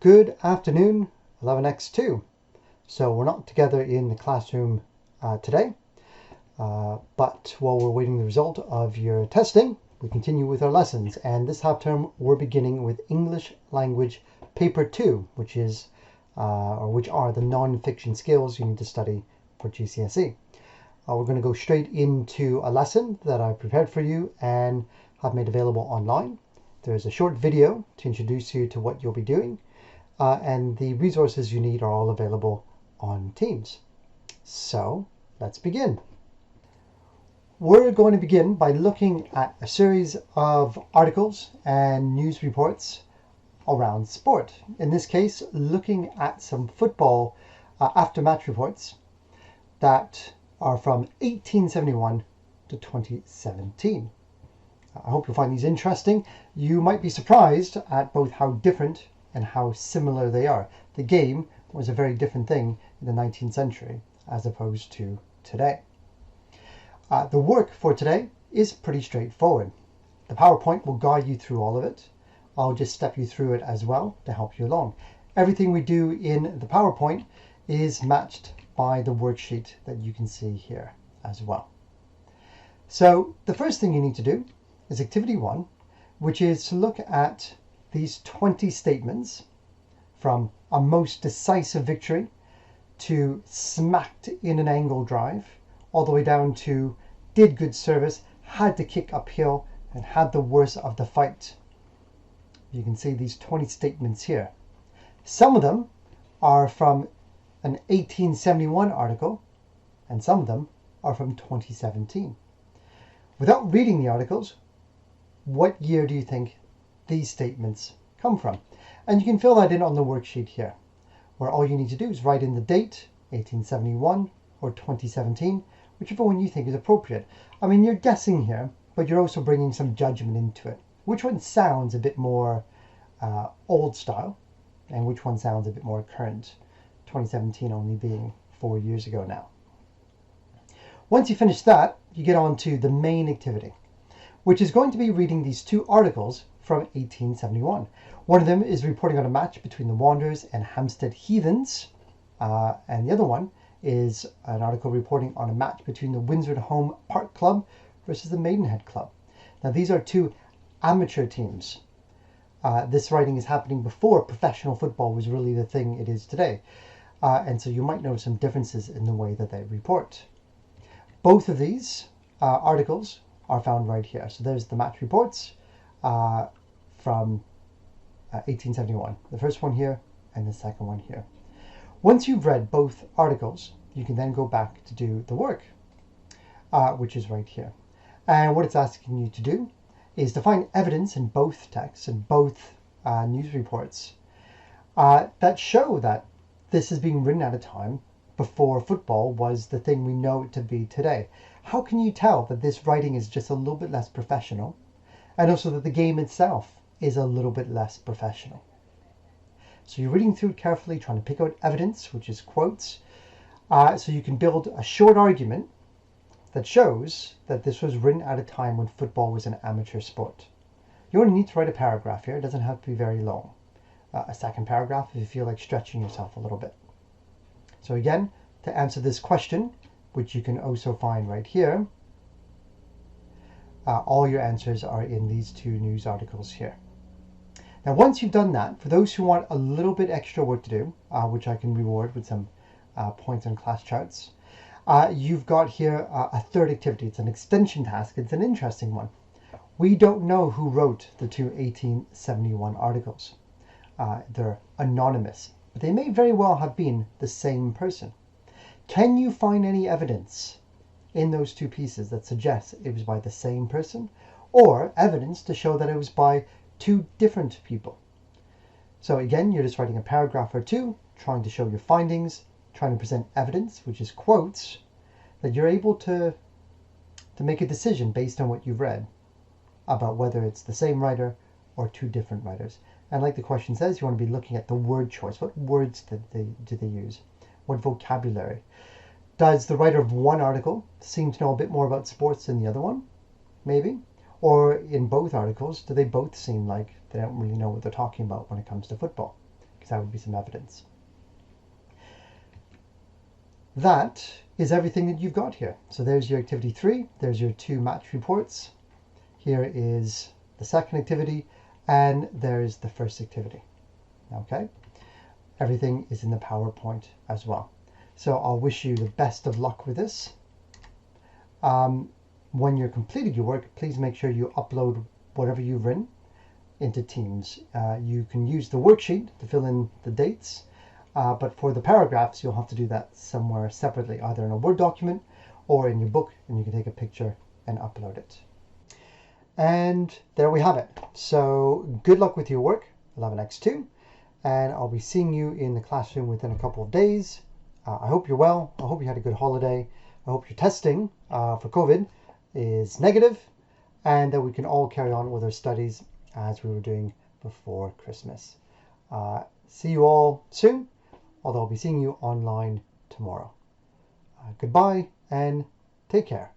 Good afternoon, 11x2. So we're not together in the classroom today, but while we're waiting the result of your testing, we continue with our lessons. And this half term, we're beginning with English Language Paper 2, which are the non-fiction skills you need to study for GCSE. We're going to go straight into a lesson that I prepared for you and have made available online. There's a short video to introduce you to what you'll be doing. And the resources you need are all available on Teams. So let's begin. We're going to begin by looking at a series of articles and news reports around sport. In this case, looking at some football after-match reports that are from 1871 to 2017. I hope you'll find these interesting. You might be surprised at both how different and how similar they are. The game was a very different thing in the 19th century as opposed to today. The work for today is pretty straightforward. The PowerPoint will guide you through all of it. I'll just step you through it as well to help you along. Everything we do in the PowerPoint is matched by the worksheet that you can see here as well. So the first thing you need to do is activity 1, which is to look at these 20 statements from a most decisive victory to smacked in an angle drive, all the way down to did good service, had to kick uphill, and had the worst of the fight. You can see these 20 statements here. Some of them are from an 1871 article, and some of them are from 2017. Without reading the articles, what year do you think these statements come from? And you can fill that in on the worksheet here, where all you need to do is write in the date, 1871 or 2017, whichever one you think is appropriate. I mean, you're guessing here, but you're also bringing some judgment into it. Which one sounds a bit more old style, and which one sounds a bit more current, 2017 only being 4 years ago now. Once you finish that, you get on to the main activity, which is going to be reading these two articles from 1871. One of them is reporting on a match between the Wanderers and Hampstead Heathens, and the other one is an article reporting on a match between the Windsor Home Park Club versus the Maidenhead Club. Now these are two amateur teams. This writing is happening before professional football was really the thing it is today, and so you might notice some differences in the way that they report. Both of these articles are found right here. So there's the match reports from 1871. The first one here and the second one here. Once you've read both articles, you can then go back to do the work, which is right here. And what it's asking you to do is to find evidence in both texts and both news reports that show that this is being written at a time before football was the thing we know it to be today. How can you tell that this writing is just a little bit less professional, and also that the game itself is a little bit less professional? So you're reading through it carefully, trying to pick out evidence, which is quotes, so you can build a short argument that shows that this was written at a time when football was an amateur sport. You only need to write a paragraph here. It doesn't have to be very long. A second paragraph if you feel like stretching yourself a little bit. So again, to answer this question, which you can also find right here, all your answers are in these two news articles here. Now, once you've done that, for those who want a little bit extra work to do, which I can reward with some points on class charts, you've got here a third activity. It's an extension task. It's an interesting one. We don't know who wrote the two 1871 articles. They're anonymous, but they may very well have been the same person. Can you find any evidence in those two pieces that suggests it was by the same person, or evidence to show that it was by two different people? So again, you're just writing a paragraph or two, trying to show your findings, trying to present evidence, which is quotes, that you're able to make a decision based on what you've read about whether it's the same writer or two different writers. And like the question says, you want to be looking at the word choice. What words do they use? What vocabulary? Does the writer of one article seem to know a bit more about sports than the other one? Maybe. Or in both articles, do they both seem like they don't really know what they're talking about when it comes to football? because that would be some evidence. That is everything that you've got here. So there's your activity 3, there's your 2 match reports. Here is the second activity, and there's the first activity. Okay, everything is in the PowerPoint as well. So I'll wish you the best of luck with this. When you're completed your work, please make sure you upload whatever you've written into Teams. You can use the worksheet to fill in the dates, but for the paragraphs, you'll have to do that somewhere separately, either in a Word document or in your book, and you can take a picture and upload it. And there we have it. So good luck with your work, 11x2, and I'll be seeing you in the classroom within a couple of days. I hope you're well. I hope you had a good holiday. I hope your testing for COVID is negative, and that we can all carry on with our studies as we were doing before Christmas. See you all soon, although I'll be seeing you online tomorrow. Goodbye and take care.